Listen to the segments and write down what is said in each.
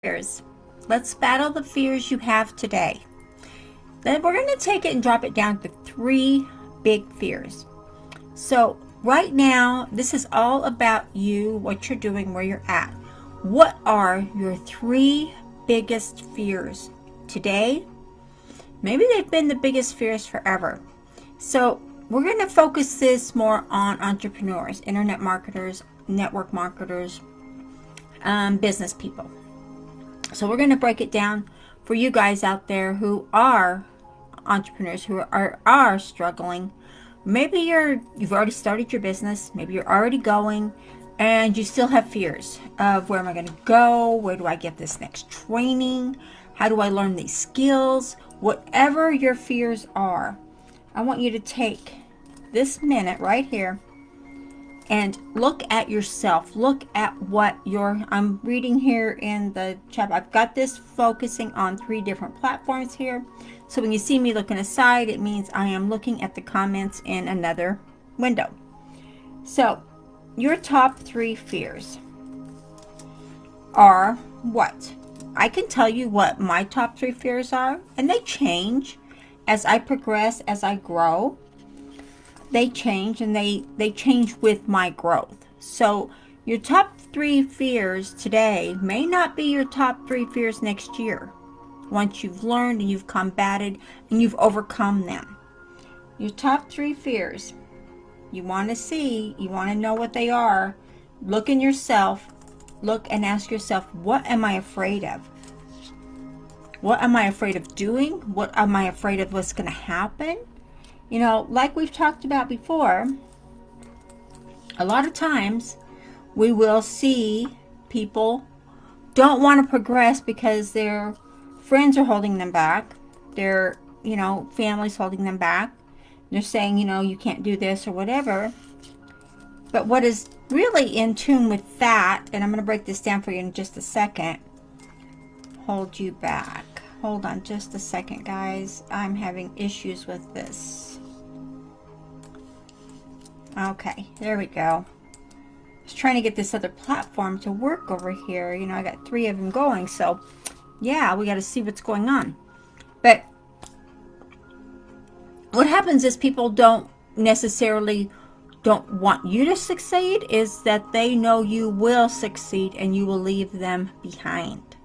Fears. Let's battle the fears you have today. Then we're going to take it and drop it down to 3 big fears. So right now, this is all about you, what you're doing, where you're at. What are your 3 biggest fears today? Maybe they've been the biggest fears forever. So we're going to focus this more on entrepreneurs, internet marketers, network marketers, business people. So we're going to break it down for you guys out there who are entrepreneurs, who are struggling. Maybe you've already started your business, maybe you're already going, and you still have fears of, where am I going to go? Where do I get this next training? How do I learn these skills? Whatever your fears are, I want you to take this minute right here and look at yourself. Look at what I'm reading here in the chat. I've got this focusing on 3 different platforms here. So when you see me looking aside, it means I am looking at the comments in another window. So your top 3 fears are what? I can tell you what my top 3 fears are, and they change as I progress, as I grow. They change, and they change with my growth. So your top 3 fears today may not be your top 3 fears next year, once you've learned and you've combated and you've overcome them. Your top 3 fears, you want to know what they are. Look in yourself, look and ask yourself, what am I afraid of? What am I afraid of doing? What am I afraid of what's going to happen? You know, like we've talked about before, a lot of times we will see people don't want to progress because their friends are holding them back. Their, family's holding them back. They're saying, you can't do this or whatever. But what is really in tune with that, and I'm going to break this down for you in just a second, hold you back. Hold on just a second, guys. I'm having issues with this. Okay, there we go. I was trying to get this other platform to work over here. I got 3 of them going, so yeah, we got to see what's going on. But what happens is people don't want you to succeed, is that they know you will succeed and you will leave them behind.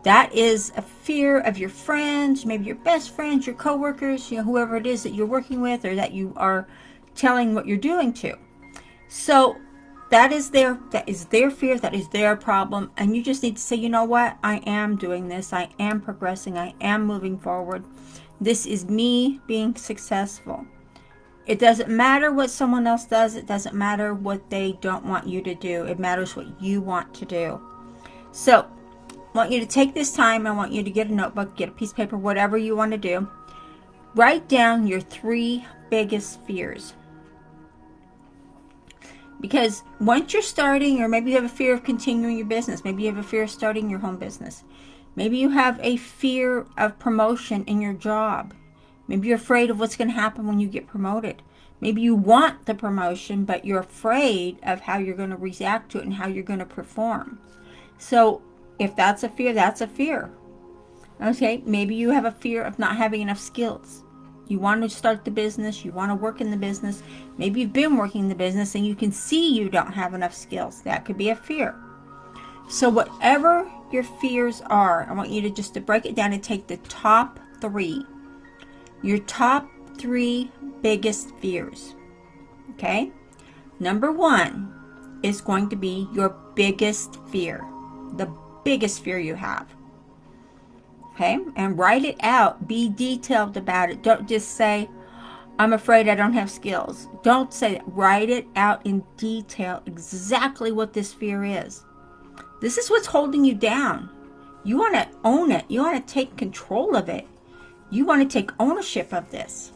That is a fear of your friends, maybe your best friends, your coworkers, whoever it is that you're working with or that you are telling what you're doing to. So that is their fear, that is their problem, and you just need to say, you know what, I am doing this, I am progressing, I am moving forward. This is me being successful. It doesn't matter what someone else does, it doesn't matter what they don't want you to do, it matters what you want to do. So I want you to take this time, I want you to get a notebook, get a piece of paper, whatever you want to do. Write down your 3 biggest fears. Because once you're starting, or maybe you have a fear of continuing your business, maybe you have a fear of starting your home business, maybe you have a fear of promotion in your job, maybe you're afraid of what's going to happen when you get promoted, maybe you want the promotion but you're afraid of how you're going to react to it and how you're going to perform. So if that's a fear, that's a fear. Okay, maybe you have a fear of not having enough skills. You want to start the business, you want to work in the business. Maybe you've been working the business and you can see you don't have enough skills. That could be a fear. So whatever your fears are, I want you to just break it down and take the top 3. Your top 3 biggest fears. Okay? Number 1 is going to be your biggest fear. The biggest fear you have. Okay, and write it out. Be detailed about it. Don't just say, I'm afraid I don't have skills. Don't say that. Write it out in detail, exactly what this fear is. This is what's holding you down. You want to own it. You want to take control of it. You want to take ownership of this.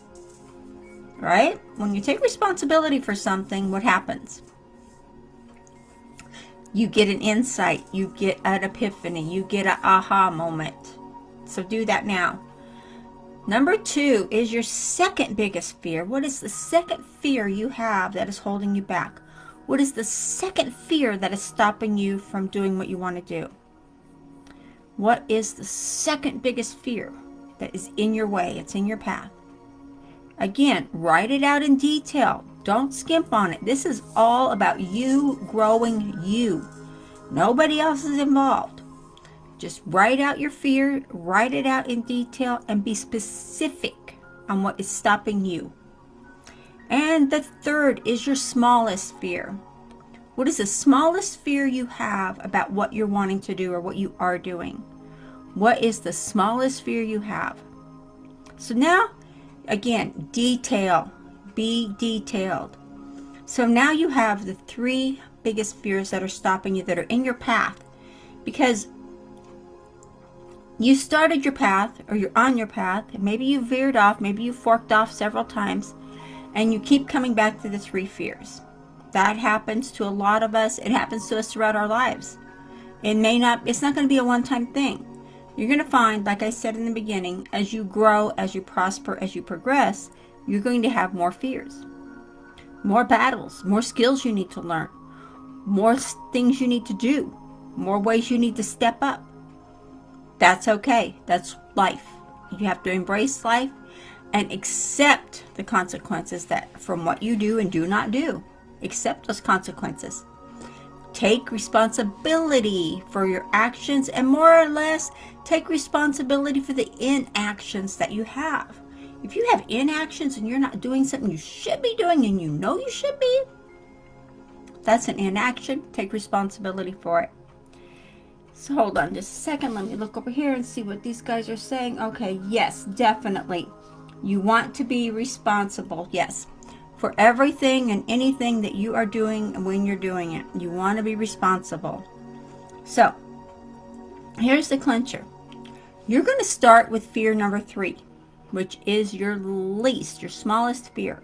Right? When you take responsibility for something, what happens? You get an insight. You get an epiphany. You get an aha moment. So do that now. Number 2 is your second biggest fear. What is the second fear you have that is holding you back? What is the second fear that is stopping you from doing what you want to do? What is the second biggest fear that is in your way? It's in your path. Again, write it out in detail. Don't skimp on it. This is all about you growing you. Nobody else is involved. Just write out your fear, write it out in detail, and be specific on what is stopping you. And the third is your smallest fear. What is the smallest fear you have about what you're wanting to do or what you are doing? What is the smallest fear you have? So now, again, detail. Be detailed. So now you have the 3 biggest fears that are stopping you, that are in your path. Because you started your path, or you're on your path, and maybe you veered off, maybe you forked off several times, and you keep coming back to the 3 fears. That happens to a lot of us. It happens to us throughout our lives. It's not going to be a one-time thing. You're going to find, like I said in the beginning, as you grow, as you prosper, as you progress, you're going to have more fears, more battles, more skills you need to learn, more things you need to do, more ways you need to step up. That's okay. That's life. You have to embrace life and accept the consequences that from what you do and do not do. Accept those consequences. Take responsibility for your actions, and more or less take responsibility for the inactions that you have. If you have inactions and you're not doing something you should be doing and you know you should be, that's an inaction. Take responsibility for it. So hold on just a second. Let me look over here and see what these guys are saying. Okay, yes, definitely. You want to be responsible. Yes. For everything and anything that you are doing and when you're doing it. You want to be responsible. So, here's the clincher. You're going to start with fear number 3, which is your smallest fear.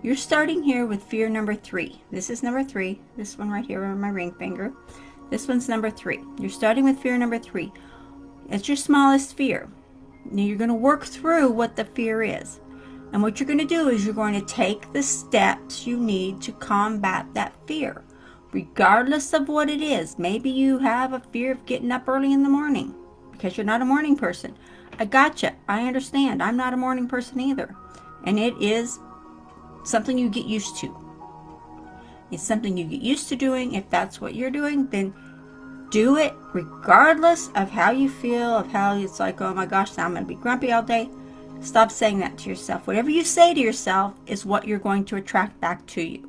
You're starting here with fear number 3. This is number 3. This one right here on my ring finger. This one's number 3. You're starting with fear number 3. It's your smallest fear. Now you're going to work through what the fear is. And what you're going to do is you're going to take the steps you need to combat that fear, regardless of what it is. Maybe you have a fear of getting up early in the morning because you're not a morning person. I gotcha. I understand. I'm not a morning person either. And it is something you get used to. It's something you get used to doing. If that's what you're doing, then do it regardless of how you feel, of how it's like, oh my gosh, now I'm going to be grumpy all day. Stop saying that to yourself. Whatever you say to yourself is what you're going to attract back to you.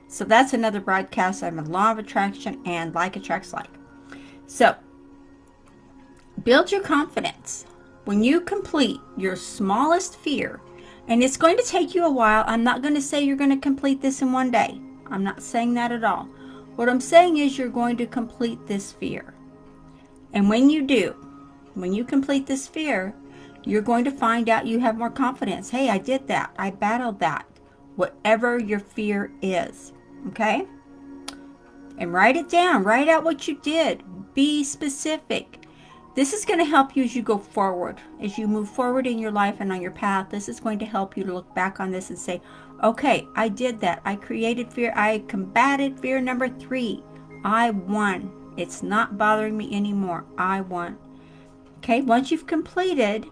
So that's another broadcast on the law of attraction and like attracts like. So build your confidence. When you complete your smallest fear, and it's going to take you a while. I'm not going to say you're going to complete this in one day. I'm not saying that at all. What I'm saying is you're going to complete this fear. And when you do, when you complete this fear, you're going to find out you have more confidence. Hey, I did that. I battled that. Whatever your fear is. Okay? And write it down. Write out what you did. Be specific. This is going to help you as you go forward. As you move forward in your life and on your path, this is going to help you to look back on this and say, okay, I did that. I created fear. I combated fear number 3. I won. It's not bothering me anymore. I won. Okay, once you've completed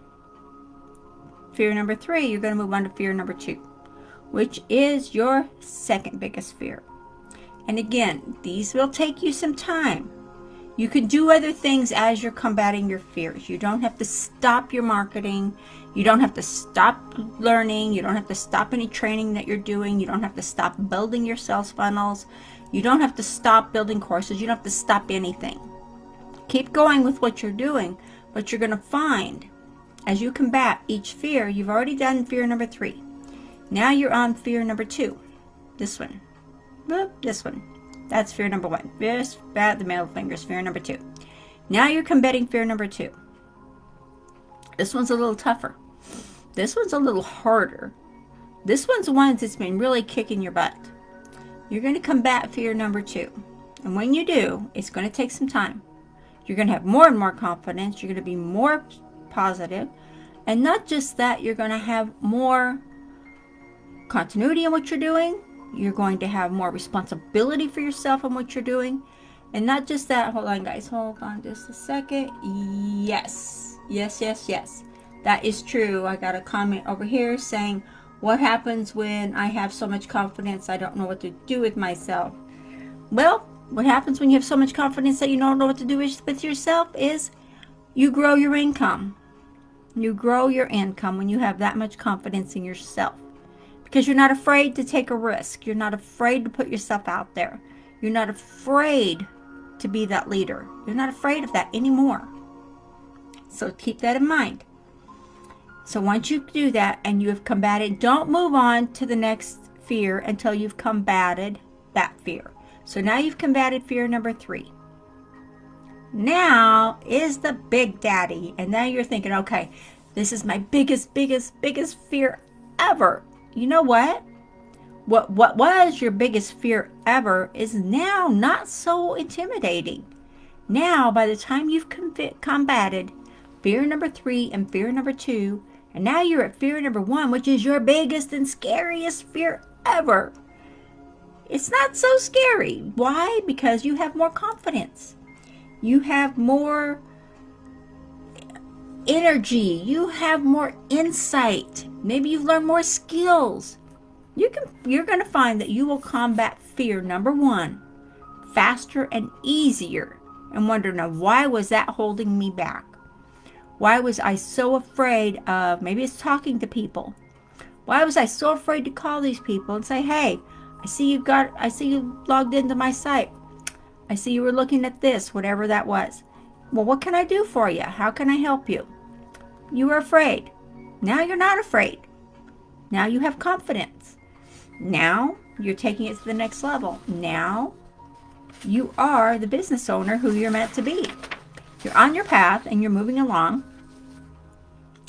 fear number 3, you're going to move on to fear number 2, which is your second biggest fear. And again, these will take you some time. You can do other things as you're combating your fears. You don't have to stop your marketing. You don't have to stop learning. You don't have to stop any training that you're doing. You don't have to stop building your sales funnels. You don't have to stop building courses. You don't have to stop anything. Keep going with what you're doing, but you're going to find as you combat each fear, you've already done fear number 3. Now you're on fear number 2. This one. This one. That's fear number 1. This, the middle finger is fear number 2. Now you're combating fear number 2. This one's a little tougher. This one's a little harder. This one's the one that's been really kicking your butt. You're going to combat fear number 2. And when you do, it's going to take some time. You're going to have more and more confidence. You're going to be more positive. And not just that, you're going to have more continuity in what you're doing. You're going to have more responsibility for yourself in what you're doing. And not just that, hold on guys, hold on just a second. Yes, yes, yes, yes. That is true. I got a comment over here saying, what happens when I have so much confidence I don't know what to do with myself? Well, what happens when you have so much confidence that you don't know what to do with yourself is you grow your income. You grow your income when you have that much confidence in yourself. Because you're not afraid to take a risk. You're not afraid to put yourself out there. You're not afraid to be that leader. You're not afraid of that anymore. So keep that in mind. So once you do that and you have combated, don't move on to the next fear until you've combated that fear. So now you've combated fear number 3. Now is the big daddy. And now you're thinking, okay, this is my biggest fear ever. You know what? What was your biggest fear ever is now not so intimidating. Now, by the time you've combated fear number 3 and fear number 2, and now you're at fear number 1, which is your biggest and scariest fear ever, it's not so scary. Why? Because you have more confidence. You have more energy. You have more insight. Maybe you've learned more skills. You're going to find that you will combat fear number 1 faster and easier, and wonder, now, why was that holding me back? Why was I so afraid of, maybe it's talking to people. Why was I so afraid to call these people and say, hey, I see you logged into my site. I see you were looking at this, whatever that was. Well, what can I do for you? How can I help you? You were afraid. Now you're not afraid. Now you have confidence. Now you're taking it to the next level. Now you are the business owner who you're meant to be. You're on your path and you're moving along.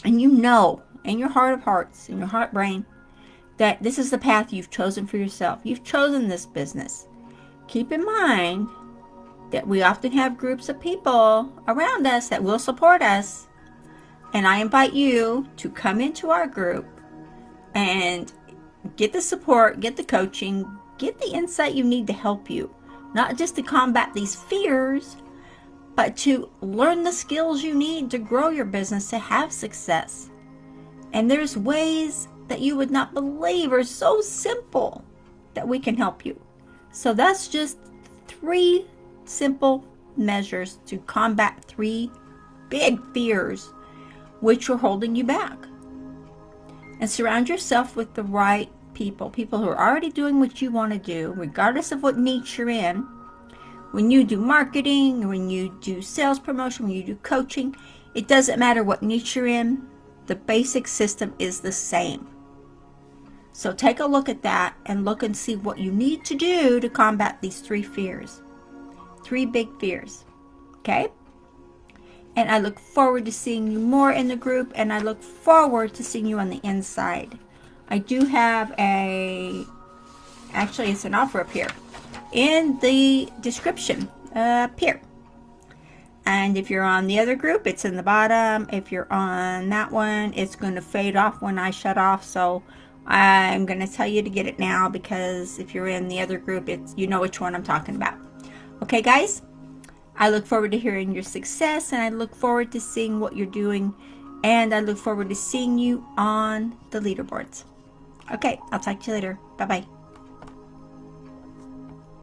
And you know in your heart of hearts, in your heart brain, that this is the path you've chosen for yourself. You've chosen this business. Keep in mind that we often have groups of people around us that will support us. And I invite you to come into our group and get the support, get the coaching, get the insight you need to help you. Not just to combat these fears, but to learn the skills you need to grow your business, to have success. And there's ways that you would not believe are so simple that we can help you. So that's just 3 simple measures to combat 3 big fears which are holding you back. And surround yourself with the right people who are already doing what you want to do, regardless of what niche you're in. When you do marketing, when you do sales promotion, when you do coaching, it doesn't matter what niche you're in. The basic system is the same. So take a look at that and look and see what you need to do to combat these 3 fears. 3 big fears. Okay? And I look forward to seeing you more in the group, and I look forward to seeing you on the inside. I do have actually it's an offer up here in the description up here. And if you're on the other group, it's in the bottom. If you're on that one, it's going to fade off when I shut off. So I'm going to tell you to get it now, because if you're in the other group, you know which one I'm talking about. Okay, guys? I look forward to hearing your success, and I look forward to seeing what you're doing, and I look forward to seeing you on the leaderboards. Okay, I'll talk to you later. Bye-bye.